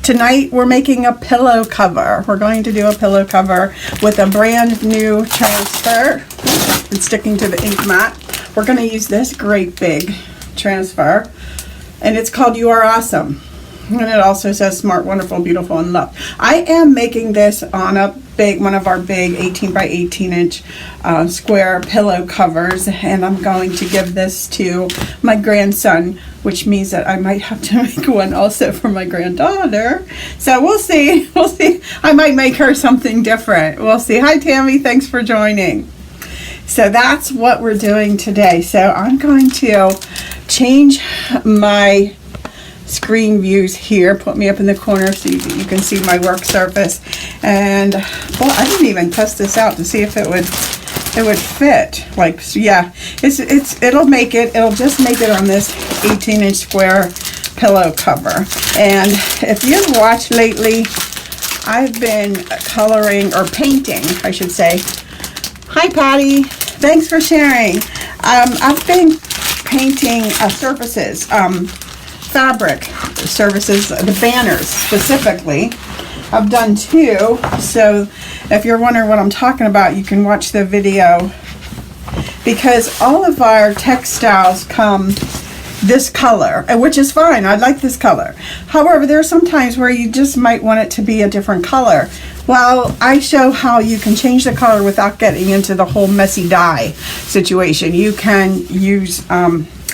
Tonight we're making a pillow cover. We're going to do a pillow cover with a brand new transfer and sticking to the ink mat. We're going to use this great big transfer, and it's called You Are Awesome. And it also says smart, wonderful, beautiful, and loved. I am making this on a one of our big 18 by 18 inch square pillow covers, and I'm going to give this to my grandson, which means that I might have to make one also for my granddaughter. So we'll see. We'll see. I might make her something different. We'll see. Hi, Tammy. Thanks for joining. So that's what we're doing today. So I'm going to change my screen views here, put me up in the corner so you can see my work surface. And well, I didn't even test this out to see if it would fit. Like, yeah, it'll just make it on this 18-inch square pillow cover. And if you've watched lately, I've been coloring, or painting I should say. Hi Patty, thanks for sharing. I've been painting surfaces, fabric surfaces, the banners specifically. I've done 2, so if you're wondering what I'm talking about, you can watch the video, because all of our textiles come this color, which is fine. I like this color. However, there are some times where you just might want it to be a different color. Well, I show how you can change the color without getting into the whole messy dye situation. You can use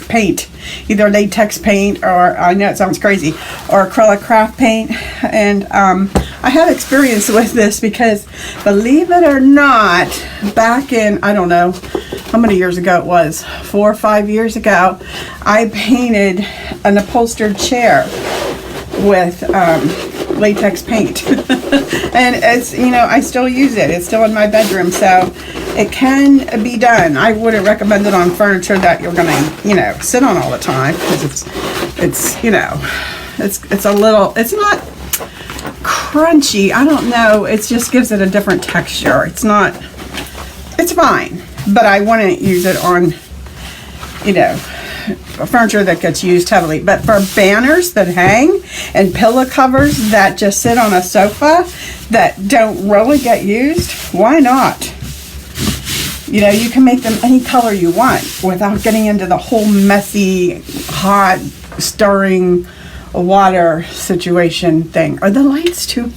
paint, either latex paint, or I know it sounds crazy, or acrylic craft paint. And I have experience with this because, believe it or not, back in, I don't know how many years ago it was, 4 or 5 years ago, I painted an upholstered chair with latex paint. And it's, I still use it. It's still in my bedroom, so it can be done. I wouldn't recommend it on furniture that you're gonna, sit on all the time, because it's a little, it's not crunchy. I don't know. It just gives it a different texture. It's fine, but I wouldn't use it on, furniture that gets used heavily. But for banners that hang and pillow covers that just sit on a sofa that don't really get used, why not? You can make them any color you want without getting into the whole messy, hot, stirring water situation thing. Are the lights too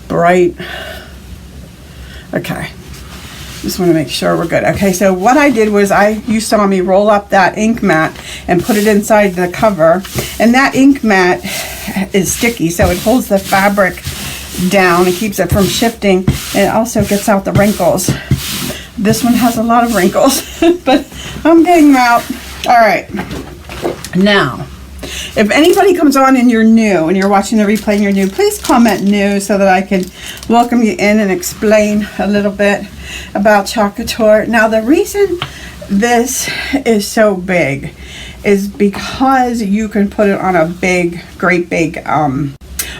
bright? Okay. Just want to make sure we're good. Okay, so what I did was you saw me roll up that ink mat and put it inside the cover. And that ink mat is sticky, so it holds the fabric down and keeps it from shifting. And it also gets out the wrinkles. This one has a lot of wrinkles, but I'm getting them out. All right. Now, if anybody comes on and you're new and you're watching the replay and you're new, please comment new so that I can welcome you in and explain a little bit about Chalk Couture. Now, the reason this is so big is because you can put it on a great big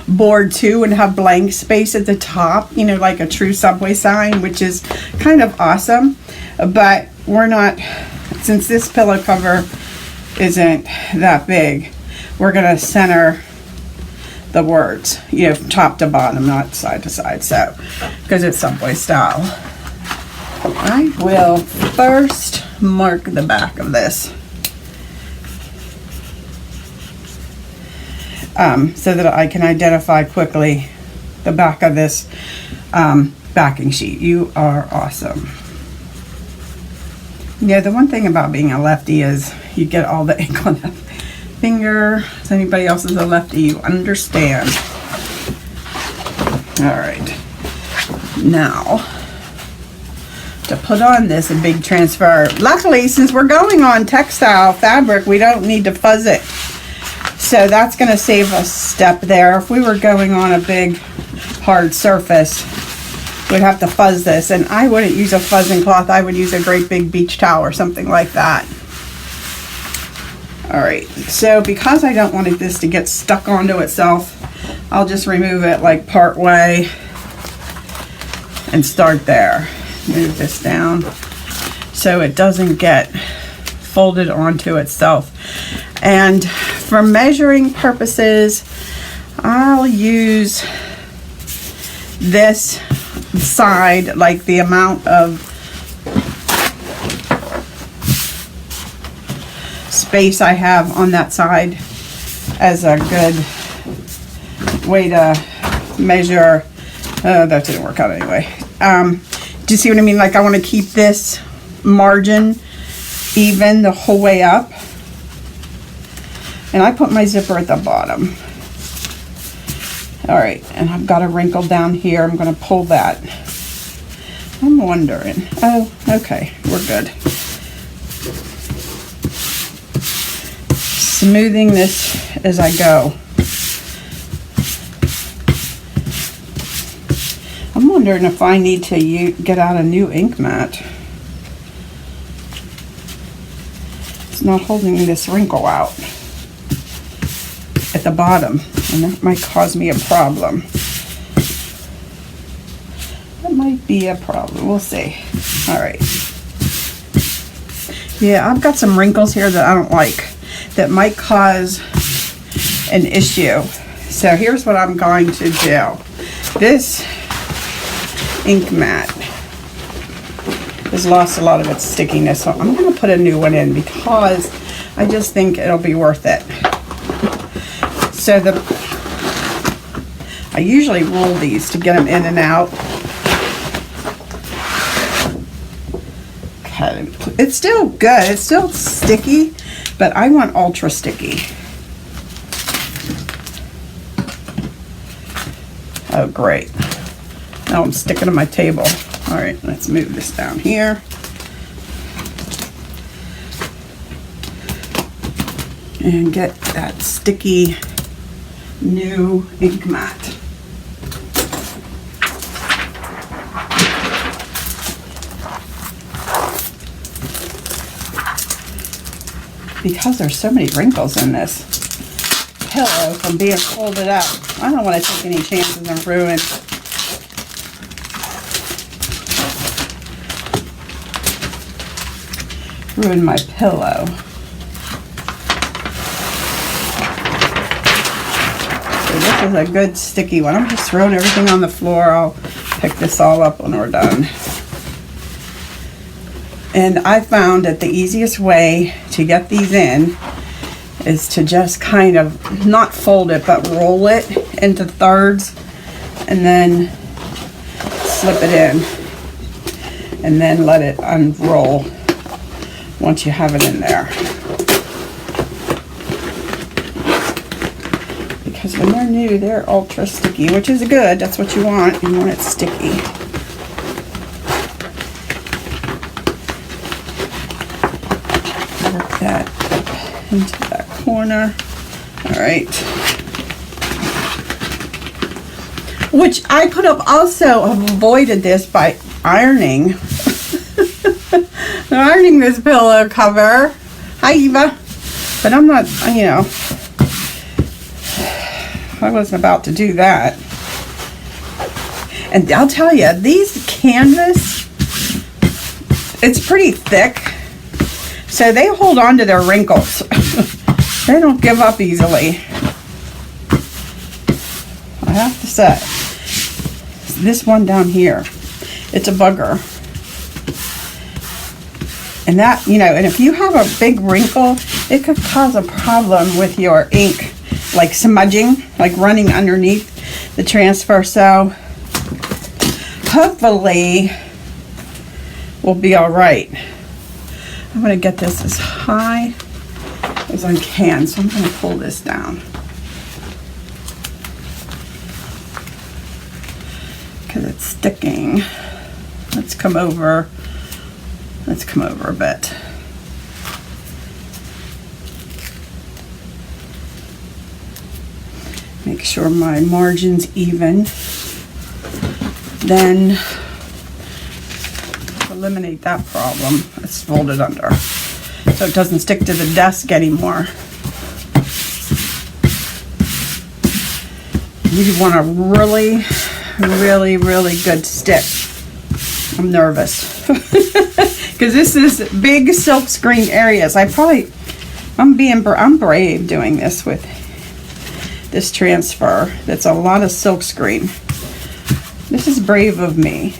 board too, and have blank space at the top, like a true Subway sign, which is kind of awesome. But we're not, since this pillow cover isn't that big, we're gonna center the words, top to bottom, not side to side, so because it's Subway style. I will first mark the back of this so that I can identify quickly the back of this backing sheet. You are awesome. Yeah, the one thing about being a lefty is you get all the ink on the finger. If anybody else is a lefty, you understand. All right. Now, to put on this big transfer. Luckily, since we're going on textile fabric, we don't need to fuzz it. So that's going to save us a step there. If we were going on a big hard surface, we'd have to fuzz this. And I wouldn't use a fuzzing cloth. I would use a great big beach towel or something like that. All right. So because I don't want this to get stuck onto itself, I'll just remove it like part way and start there. Move this down so it doesn't get folded onto itself. And for measuring purposes, I'll use this side, like the amount of space I have on that side, as a good way to measure. That didn't work out anyway. Do you see what I mean? Like, I want to keep this margin even the whole way up. And I put my zipper at the bottom. All right, and I've got a wrinkle down here. I'm going to pull that. I'm wondering. Oh, okay, we're good. Smoothing this as I go. I'm wondering if I need to get out a new ink mat. It's not holding this wrinkle out at the bottom, and that might cause me a problem. That might be a problem. We'll see. All right. Yeah, I've got some wrinkles here that I don't like, that might cause an issue. So here's what I'm going to do. This ink mat has lost a lot of its stickiness, so I'm going to put a new one in because I just think it'll be worth it. So I usually roll these to get them in and out. Okay, it's still good. It's still sticky, but I want ultra sticky. Oh, great. Now I'm sticking to my table. All right, let's move this down here. And get that sticky new ink mat. Because there's so many wrinkles in this pillow from being folded up, I don't want to take any chances and ruin my pillow. This is a good sticky one. I'm just throwing everything on the floor. I'll pick this all up when we're done. And I found that the easiest way to get these in is to just kind of not fold it, but roll it into thirds and then slip it in and then let it unroll once you have it in there. Because when they're new, they're ultra sticky, which is good. That's what you want. You want it sticky. Work that up into that corner. All right. Which I could have also avoided this by ironing. Ironing this pillow cover. Hi, Eva. But I'm not, you know, I wasn't about to do that. And I'll tell you, these canvas, it's pretty thick, so they hold on to their wrinkles. They don't give up easily, I have to say. This one down here, it's a bugger. And that, you know, and if you have a big wrinkle, it could cause a problem with your ink, like smudging, like running underneath the transfer. So hopefully we'll be all right. I'm going to get this as high as I can, so I'm going to pull this down because it's sticking. Let's come over a bit. Make sure my margin's even. Then eliminate that problem. Let's fold it under so it doesn't stick to the desk anymore. You want a really, really, really good stick. I'm nervous because this is big silk screen areas. I'm brave doing this with this transfer. That's a lot of silkscreen. This is brave of me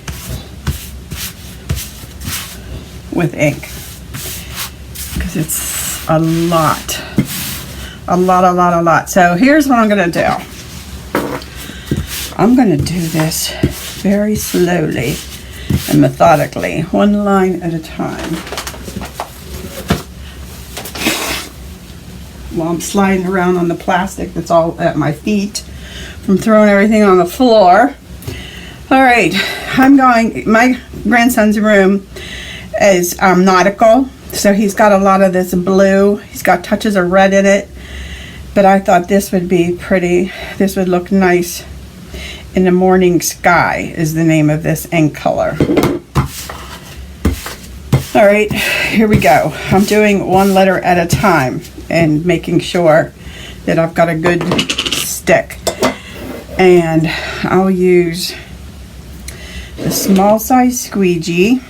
with ink, because it's a lot. A lot. So here's what I'm gonna do. I'm gonna do this very slowly and methodically, one line at a time. While I'm sliding around on the plastic that's all at my feet from throwing everything on the floor. All right, my grandson's room is nautical, so he's got a lot of this blue. He's got touches of red in it, but I thought this would be pretty. This would look nice in the morning sky is the name of this ink color. All right, here we go. I'm doing one letter at a time and making sure that I've got a good stick. And I'll use the small size squeegee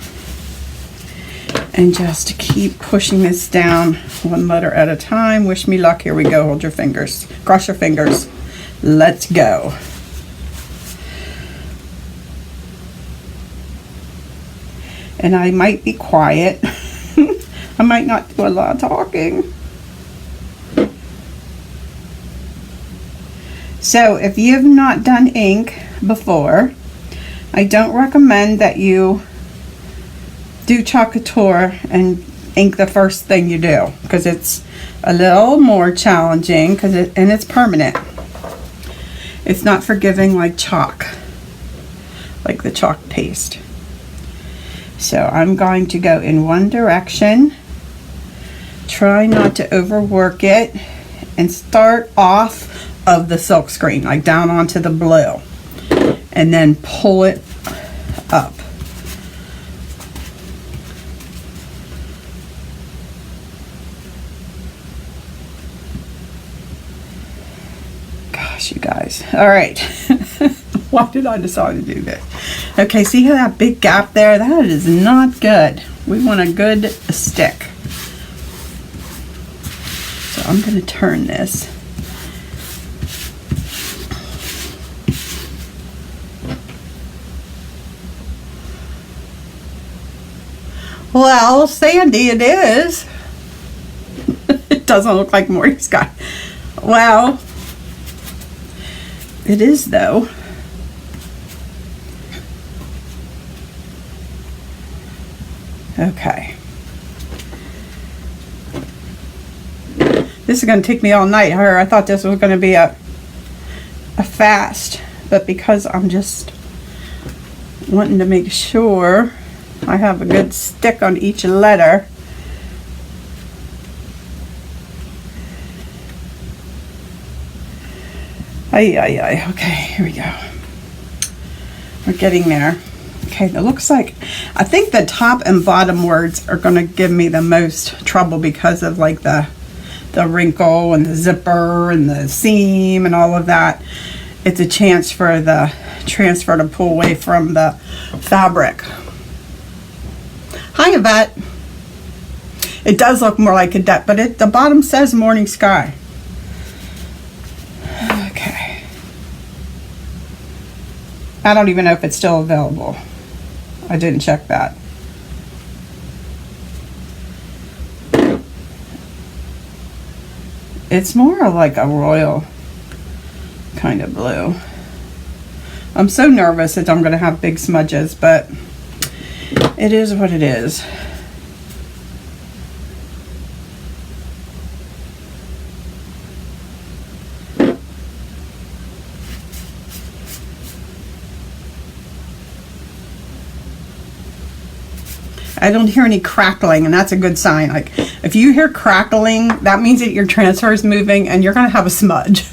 and just keep pushing this down one letter at a time. Wish me luck. Here we go. Hold your fingers. Cross your fingers. Let's go. And I might be quiet. I might not do a lot of talking. So if you have not done ink before, I don't recommend that you do Chalk Couture and ink the first thing you do, because it's a little more challenging and it's permanent. It's not forgiving like chalk, like the chalk paste. So I'm going to go in one direction, try not to overwork it, and start off of the silk screen, like down onto the blue, and then pull it up. Gosh, you guys. All right. Why did I decide to do this? Okay, see how that big gap there? That is not good. We want a good stick. So I'm going to turn this. Well, sandy it is. It doesn't look like morning sky. Well, it is though. Okay. This is going to take me all night. I thought this was going to be a fast, but because I'm just wanting to make sure I have a good stick on each letter. Okay, here we go. We're getting there. Okay, it looks like, I think the top and bottom words are going to give me the most trouble because of like the wrinkle and the zipper and the seam and all of that. It's a chance for the transfer to pull away from the fabric. Hi, Yvette. It does look more like a duck, but the bottom says morning sky. Okay. I don't even know if it's still available. I didn't check that. It's more like a royal kind of blue. I'm so nervous that I'm going to have big smudges, but it is what it is. I don't hear any crackling, and that's a good sign. Like, if you hear crackling, that means that your transfer is moving and you're going to have a smudge.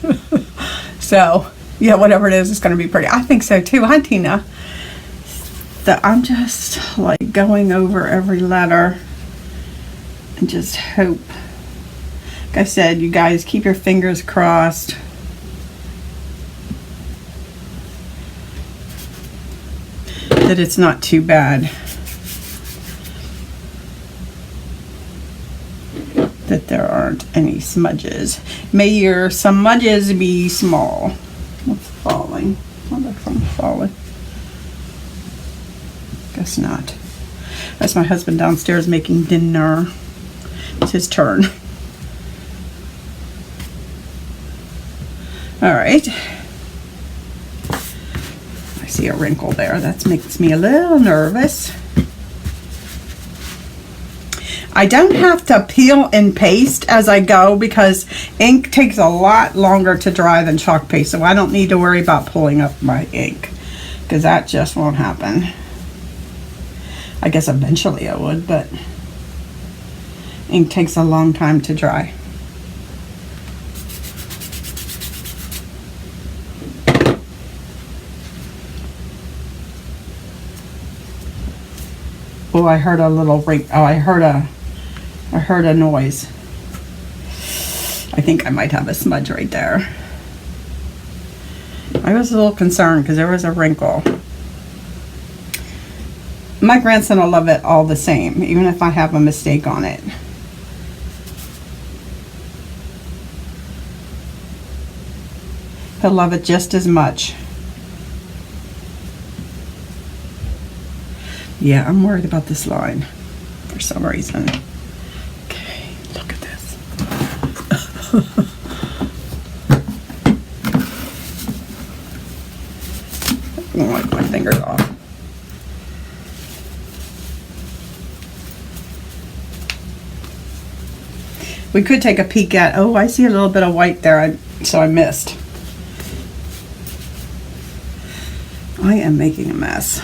So, yeah, whatever it is, it's going to be pretty. I think so too. Hi, Tina. So I'm just like going over every letter and just hope. Like I said, you guys, keep your fingers crossed. That it's not too bad. That there are aren't any smudges. May your smudges be small. What's falling? I wonder if I'm falling. Guess not. That's my husband downstairs making dinner. It's his turn. All right. I see a wrinkle there. That makes me a little nervous. I don't have to peel and paste as I go because ink takes a lot longer to dry than chalk paste, so I don't need to worry about pulling up my ink because that just won't happen. I guess eventually I would, but ink takes a long time to dry. Oh, I heard a little ring. Oh, I heard a noise. I think I might have a smudge right there. I was a little concerned because there was a wrinkle. My grandson will love it all the same, even if I have a mistake on it. He'll love it just as much. Yeah, I'm worried about this line for some reason. Okay, look at this. I don't wipe my fingers off. We could take a peek at, oh, I see a little bit of white there, so I missed. I am making a mess.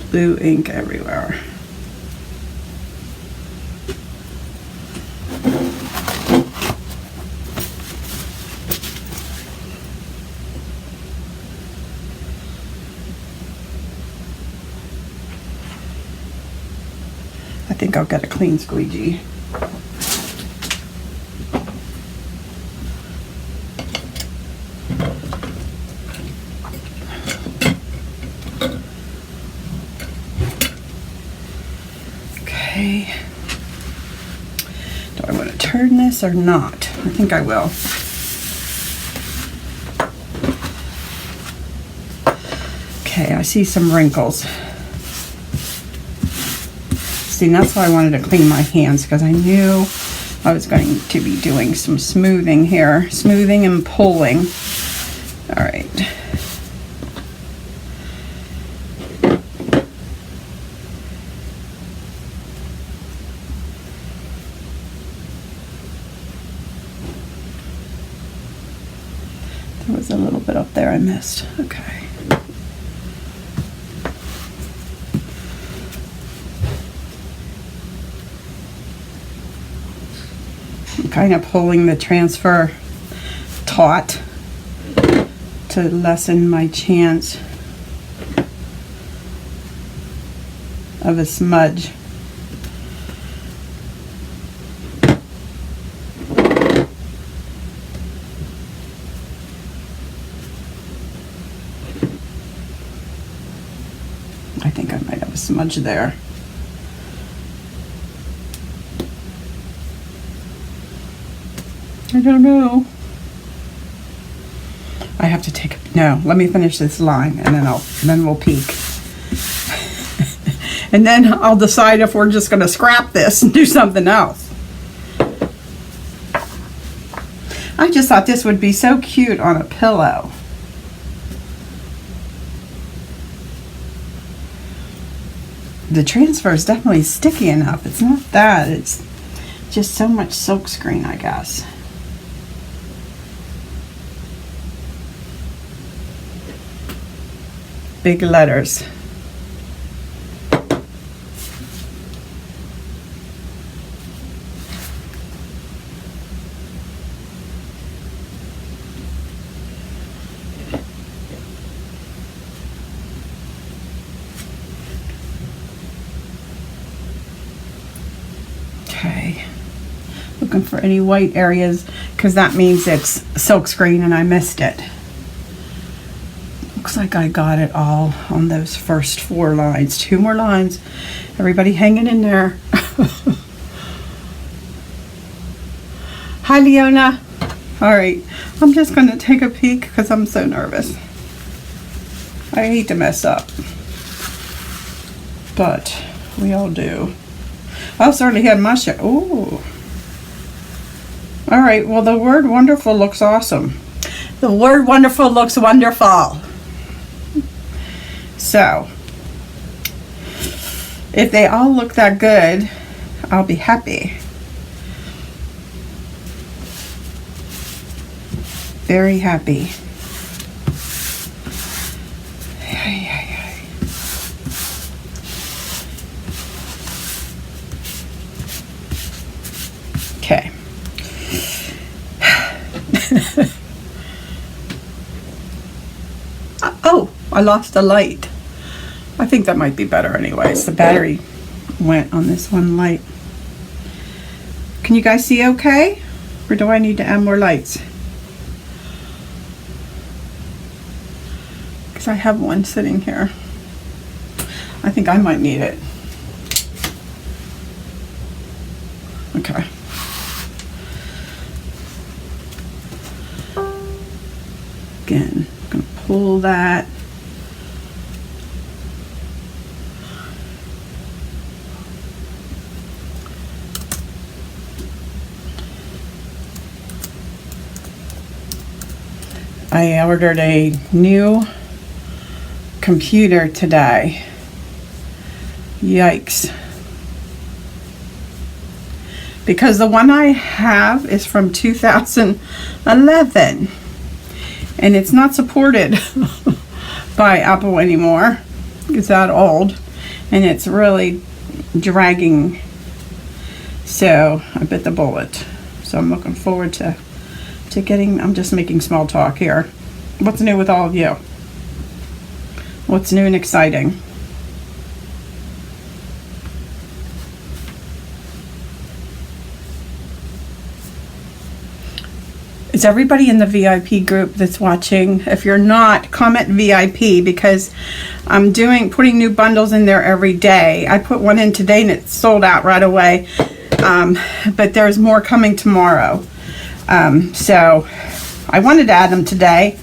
Blue ink everywhere. I think I'll get a clean squeegee. Okay. Do I want to turn this or not? I think I will. Okay, I see some wrinkles. See, that's why I wanted to clean my hands, because I knew I was going to be doing some smoothing here. Smoothing and pulling. All right. There was a little bit up there I missed. Okay. I'm kind of pulling the transfer taut to lessen my chance of a smudge. I think I might have a smudge there. I don't know. I have to take a, no, let me finish this line and then we'll peek. And then I'll decide if we're just going to scrap this and do something else. I just thought this would be so cute on a pillow. The transfer is definitely sticky enough. It's not that. It's just so much silk screen, I guess. Big letters. looking for any white areas because that means it's silkscreen and I missed it. Looks like I got it all on those first 4 lines. 2 more lines. Everybody hanging in there. Hi, Leona. All right, I'm just going to take a peek because I'm so nervous. I hate to mess up, but we all do. I certainly had my share. Ooh. All right, well, the word wonderful looks awesome. The word wonderful looks wonderful. So, if they all look that good, I'll be happy. Very happy. Okay. Oh, I lost the light. I think that might be better anyways. The battery went on this one light. Can you guys see okay? Or do I need to add more lights? Because I have one sitting here. I think I might need it. Okay. Again, I'm going to pull that. I ordered a new computer today. Yikes. Because the one I have is from 2011 and it's not supported by Apple anymore. It's that old and it's really dragging. So I bit the bullet. So I'm looking forward to getting, I'm just making small talk here. What's new with all of you? What's new and exciting? Is everybody in the VIP group that's watching? If you're not, comment VIP because I'm putting new bundles in there every day. I put one in today and it sold out right away. But there's more coming tomorrow. So I wanted to add them today,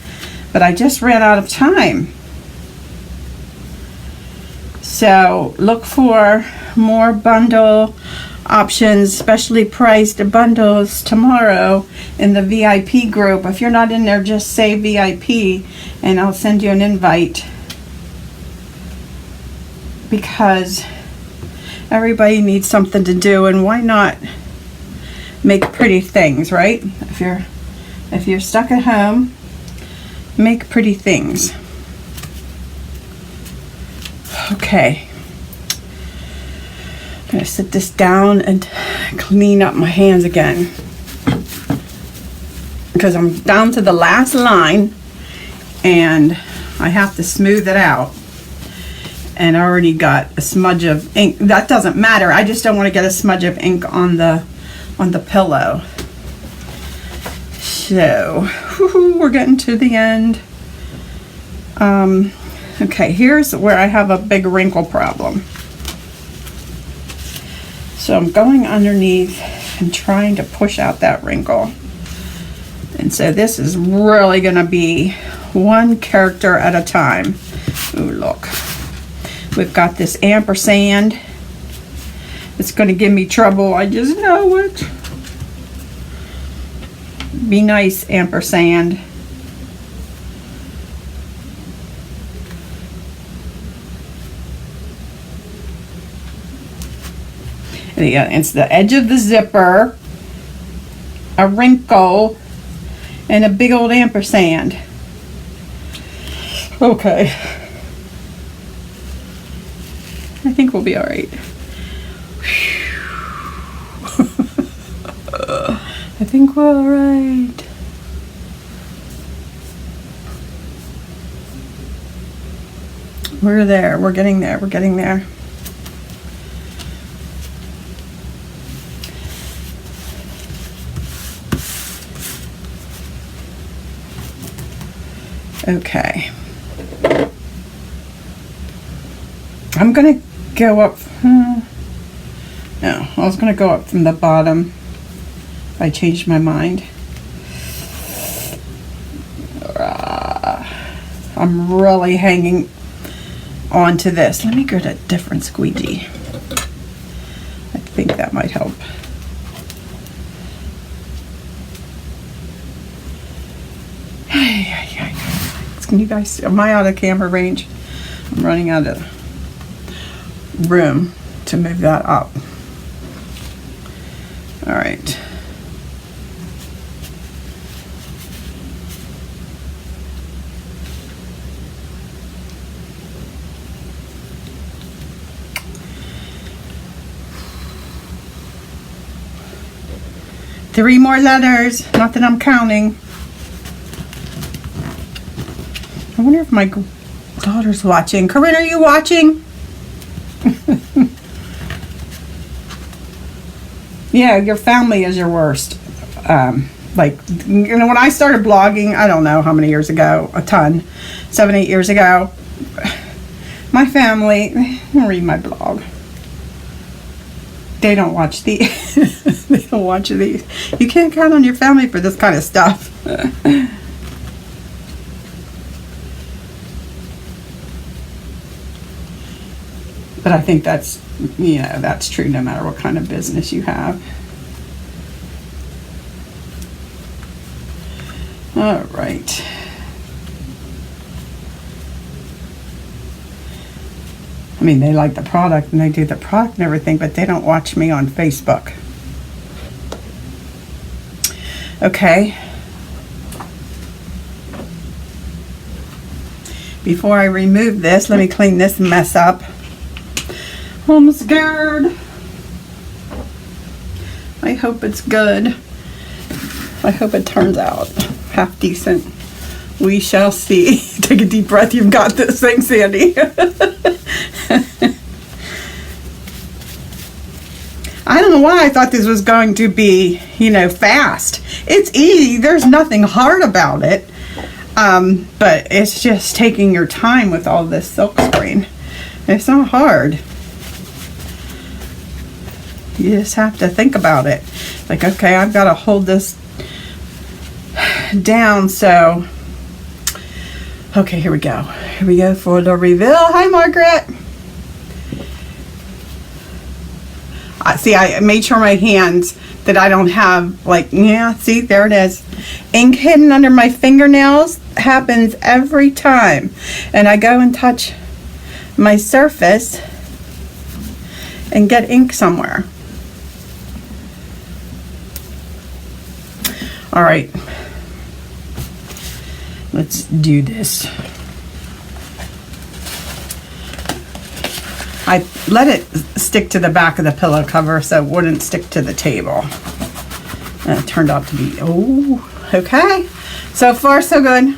but I just ran out of time. So look for more bundle options, specially priced bundles tomorrow in the VIP group. If you're not in there, just say VIP and I'll send you an invite, because everybody needs something to do, and why not make pretty things, right? If you're stuck at home, make pretty things. Okay. I'm gonna sit this down and clean up my hands again, because I'm down to the last line and I have to smooth it out. And I already got a smudge of ink. That doesn't matter. I just don't want to get a smudge of ink on the pillow. So we're getting to the end. Okay, here's where I have a big wrinkle problem. So I'm going underneath and trying to push out that wrinkle. And so this is really going to be one character at a time. Ooh, look. We've got this ampersand. It's going to give me trouble. I just know it. Be nice, ampersand. It's the edge of the zipper, a wrinkle, and a big old ampersand. Okay. I think we'll be all right. I think we're all right. We're there. We're getting there. We're getting there. Okay. I'm gonna go up, no, I was gonna go up from the bottom. I changed my mind. I'm really hanging on to this. Let me get a different squeegee. I think that might help. Can you guys, am I out of camera range? I'm running out of room to move that up. All right. Three more letters, not that I'm counting. I wonder if my daughter's watching. Corinne, are you watching? Yeah, your family is your worst. Like, you know, when I started blogging, I don't know how many years ago, a ton, 7, 8 years ago, my family, they don't read my blog. They don't watch the, they don't watch these. You can't count on your family for this kind of stuff. But I think that's, you know, that's true no matter what kind of business you have. All right. I mean, they like the product and they do the product and everything, but they don't watch me on Facebook. Okay. Before I remove this, let me clean this mess up. I'm scared. I hope it's good. I hope it turns out half decent. We shall see. Take a deep breath. You've got this thing, Sandy. I don't know why I thought this was going to be, you know, fast. It's easy. There's nothing hard about it. But it's just taking your time with all this silk screen. It's not hard. You just have to think about it. Like, okay, I've got to hold this down, so... Okay, here we go. Here we go for the reveal. Hi, Margaret. See, I made sure my hands that I don't have, like, yeah, see, there it is. Ink hidden under my fingernails happens every time. And I go and touch my surface and get ink somewhere. All right. Let's do this. I let it stick to the back of the pillow cover so it wouldn't stick to the table. And it turned out to be, oh, okay. So far, so good.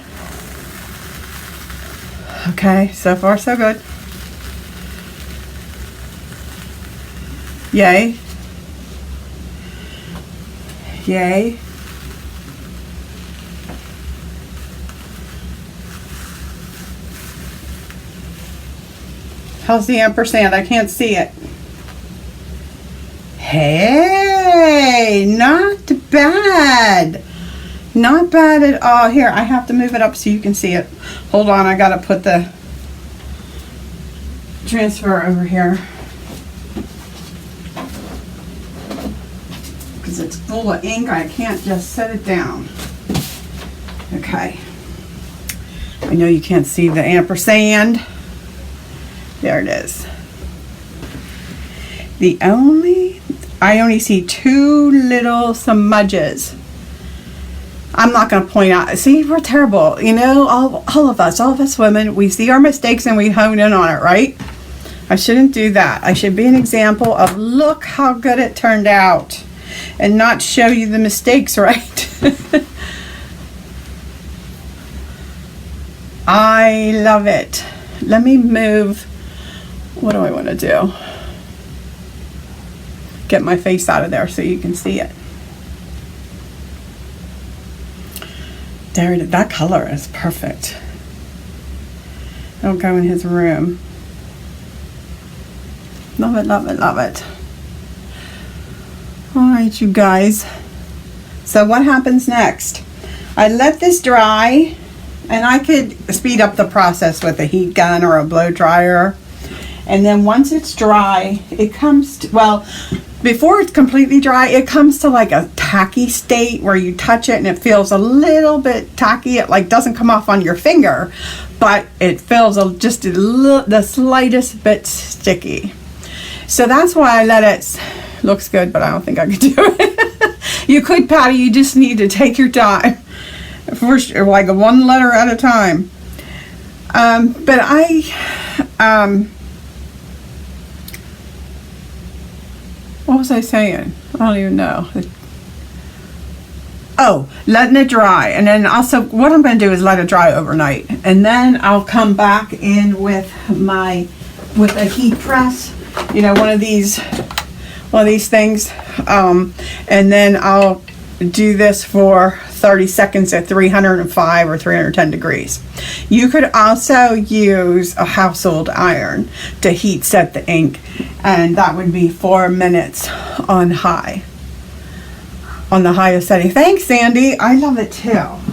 Okay, so far, so good. Yay. Yay. How's the ampersand? I can't see it. Hey, not bad. Not bad at all. Here, I have to move it up so you can see it. Hold on, I gotta put the transfer over here. Because it's full of ink, I can't just set it down. Okay. I know you can't see the ampersand. There it is. I only see two little smudges. I'm not going to point out. See, we're terrible. You know, all of us women, we see our mistakes and we hone in on it, right? I shouldn't do that. I should be an example of look how good it turned out and not show you the mistakes, right? I love it. Let me move. What do I want to do? Get my face out of there so you can see it. There, that color is perfect. It'll go in his room. Love it, love it, love it. Alright, you guys. So what happens next? I let this dry, and I could speed up the process with a heat gun or a blow dryer. And then once it's dry, it comes to, well, before it's completely dry, it comes to like a tacky state where you touch it and it feels a little bit tacky. It like doesn't come off on your finger, but it feels just the slightest bit sticky. So that's why I let it, looks good, but I don't think I could do it. You could, Patty, you just need to take your time. First, like one letter at a time. But what was I saying? I don't even know. Oh, letting it dry. And then also what I'm going to do is let it dry overnight. And then I'll come back in with a heat press. You know, one of these things. And then I'll do this for 30 seconds at 305 or 310 degrees. You could also use a household iron to heat set the ink, and that would be 4 minutes on high, on the highest setting. Thanks, Sandy. I love it too.